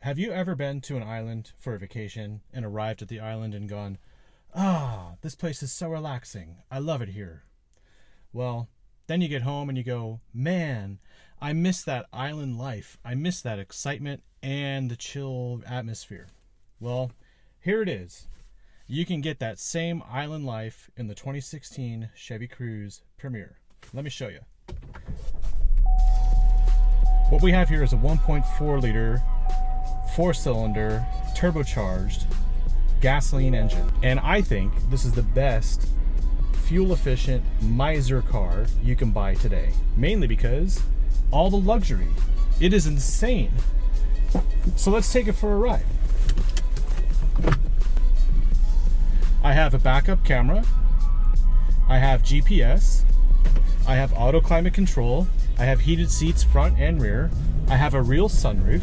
have you ever been to an island for a vacation and arrived at the island and gone, this place is so relaxing. I love it here. Well, then you get home and you go, man, I miss that island life. I miss that excitement and the chill atmosphere. Well, here it is. You can get that same island life in the 2016 Chevy Cruze Premier. Let me show you. What we have here is a 1.4 liter, 4-cylinder, turbocharged gasoline engine. And I think this is the best fuel-efficient miser car you can buy today. Mainly because all the luxury. It is insane. So let's take it for a ride. I have a backup camera. I have GPS. I have auto climate control. I have heated seats front and rear. I have a real sunroof.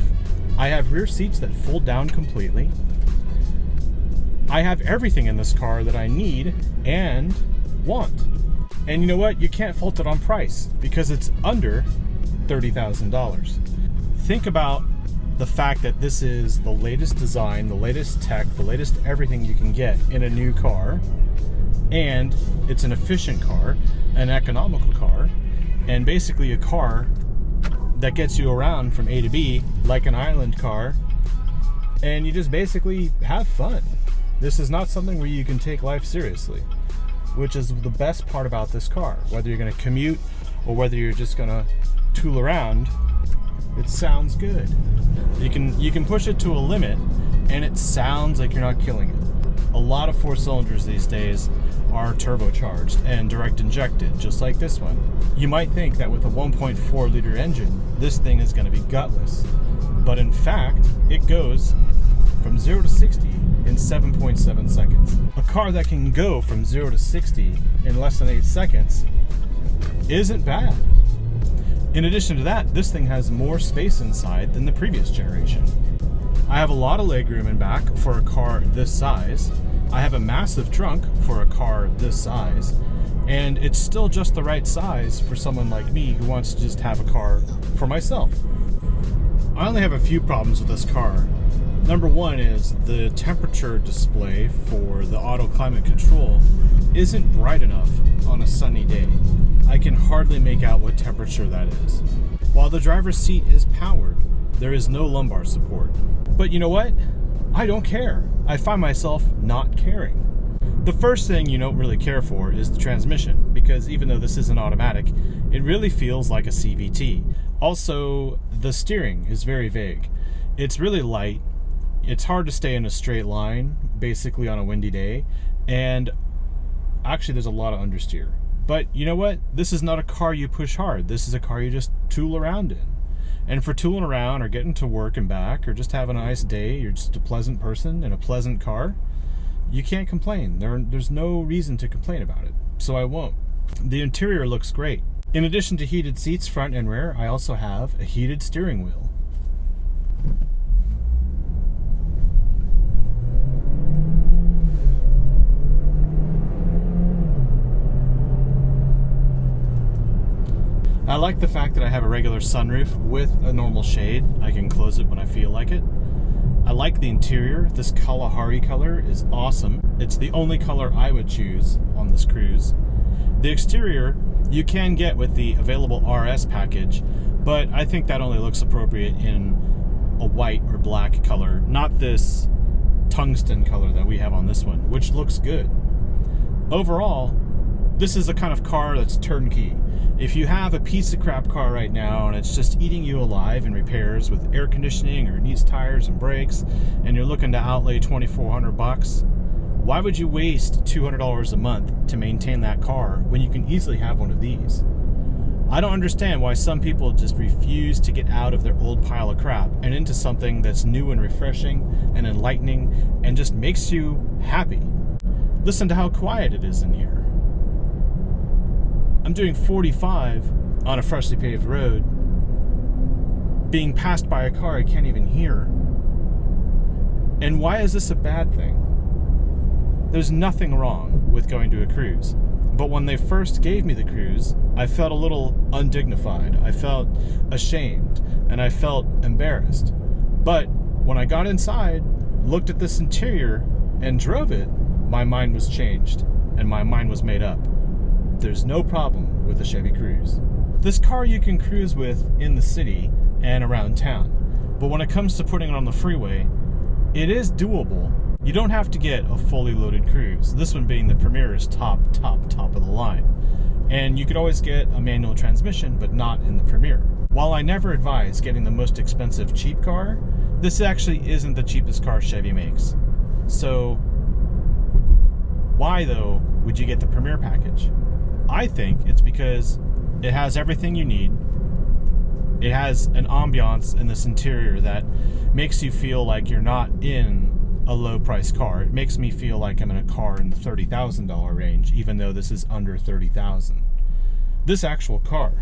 I have rear seats that fold down completely. I have everything in this car that I need and want. And you know what? You can't fault it on price because it's under $30,000. Think about the fact that this is the latest design, the latest tech, the latest everything you can get in a new car. And it's an efficient car, an economical car, and basically a car that gets you around from A to B like an island car, and you just basically have fun. This is not something where you can take life seriously, which is the best part about this car. Whether you're going to commute or whether you're just going to tool around, it sounds good. You can push it to a limit and it sounds like you're not killing it. A lot of 4-cylinders these days are turbocharged and direct injected, just like this one. You might think that with a 1.4 liter engine, this thing is going to be gutless. But in fact, it goes from 0 to 60 in 7.7 seconds. A car that can go from 0 to 60 in less than 8 seconds isn't bad. In addition to that, this thing has more space inside than the previous generation. I have a lot of legroom in back for a car this size. I have a massive trunk for a car this size, and it's still just the right size for someone like me who wants to just have a car for myself. I only have a few problems with this car. Number one is the temperature display for the auto climate control isn't bright enough on a sunny day. I can hardly make out what temperature that is. While the driver's seat is powered, there is no lumbar support. But you know what? I don't care. I find myself not caring. The first thing you don't really care for is the transmission, because even though this isn't automatic, it really feels like a CVT. Also, the steering is very vague. It's really light. It's hard to stay in a straight line, basically on a windy day, and actually there's a lot of understeer. But you know what? This is not a car you push hard. This is a car you just tool around in. And for tooling around or getting to work and back or just having a nice day, you're just a pleasant person in a pleasant car, you can't complain. There's no reason to complain about it. So I won't. The interior looks great. In addition to heated seats front and rear, I also have a heated steering wheel. I like the fact that I have a regular sunroof with a normal shade. I can close it when I feel like it. I like the interior. This Kalahari color is awesome. It's the only color I would choose on this Cruze. The exterior you can get with the available RS package, but I think that only looks appropriate in a white or black color, not this tungsten color that we have on this one, which looks good. Overall, this is the kind of car that's turnkey. If you have a piece of crap car right now and it's just eating you alive in repairs with air conditioning or needs tires and brakes, and you're looking to outlay $2,400, why would you waste $200 a month to maintain that car when you can easily have one of these? I don't understand why some people just refuse to get out of their old pile of crap and into something that's new and refreshing and enlightening and just makes you happy. Listen to how quiet it is in here. I'm doing 45 on a freshly paved road, being passed by a car I can't even hear. And why is this a bad thing? There's nothing wrong with going to a Cruze. But when they first gave me the Cruze, I felt a little undignified. I felt ashamed and I felt embarrassed. But when I got inside, looked at this interior, and drove it, my mind was changed, and my mind was made up. There's no problem with the Chevy Cruze. This car you can cruise with in the city and around town, but when it comes to putting it on the freeway, it is doable. You don't have to get a fully loaded Cruze. This one being the Premier is top of the line. And you could always get a manual transmission, but not in the Premier. While I never advise getting the most expensive cheap car, this actually isn't the cheapest car Chevy makes. So why though would you get the Premier package? I think it's because it has everything you need. It has an ambiance in this interior that makes you feel like you're not in a low-priced car. It makes me feel like I'm in a car in the $30,000 range, even though this is under $30,000. This actual car,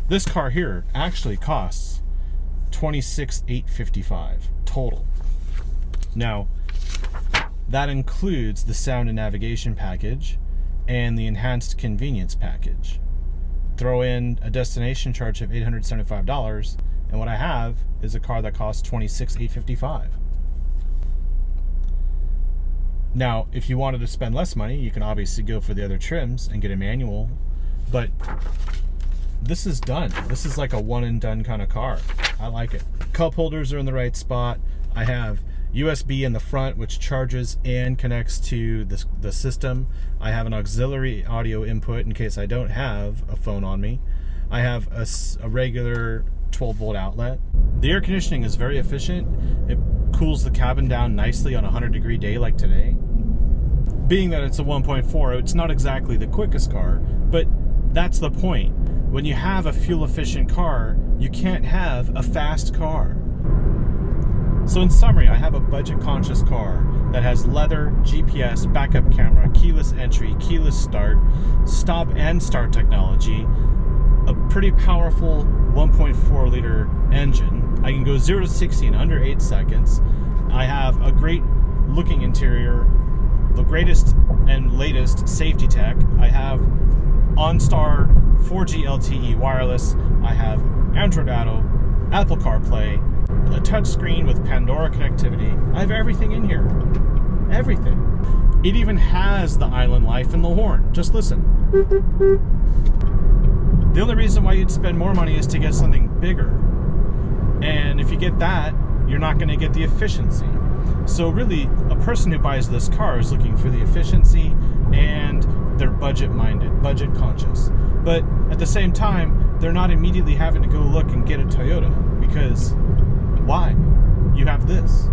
this car here actually costs $26,855 total. Now, that includes the sound and navigation package and the enhanced convenience package. Throw in a destination charge of $875, and what I have is a car that costs $26,855. Now, if you wanted to spend less money, you can obviously go for the other trims and get a manual, but this is done. This is like a one and done kind of car. I like it. Cup holders are in the right spot. I have USB in the front, which charges and connects to the system. I have an auxiliary audio input in case I don't have a phone on me. I have a regular 12-volt outlet. The air conditioning is very efficient. It cools the cabin down nicely on a 100-degree day like today. Being that it's a 1.4, it's not exactly the quickest car, but that's the point. When you have a fuel-efficient car, you can't have a fast car. So in summary, I have a budget-conscious car that has leather, GPS, backup camera, keyless entry, keyless start, stop and start technology, a pretty powerful 1.4-liter engine. I can go 0 to 60 in under 8 seconds. I have a great looking interior, the greatest and latest safety tech. I have OnStar 4G LTE wireless. I have Android Auto, Apple CarPlay, a touchscreen with Pandora connectivity. I have everything in here. Everything. It even has the island life in the horn. Just listen. The only reason why you'd spend more money is to get something bigger. And if you get that, you're not going to get the efficiency. So really, a person who buys this car is looking for the efficiency, and they're budget-minded, budget-conscious. But at the same time, they're not immediately having to go look and get a Toyota, because why? You have this.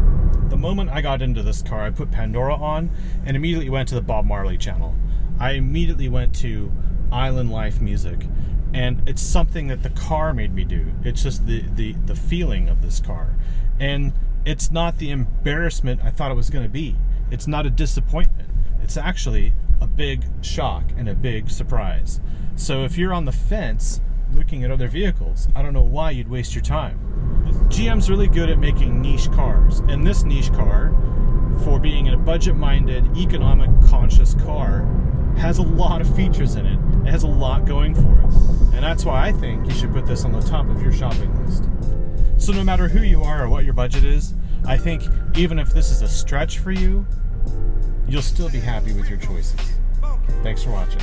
The moment I got into this car, I put Pandora on and immediately went to the Bob Marley channel. I immediately went to Island Life music, and it's something that the car made me do. It's just the feeling of this car. And it's not the embarrassment I thought it was going to be. It's not a disappointment. It's actually a big shock and a big surprise. So if you're on the fence looking at other vehicles, I don't know why you'd waste your time. GM's really good at making niche cars, and this niche car, for being a budget-minded, economic-conscious car, has a lot of features in it. It has a lot going for it, and that's why I think you should put this on the top of your shopping list. So no matter who you are or what your budget is, I think even if this is a stretch for you, you'll still be happy with your choices. Thanks for watching.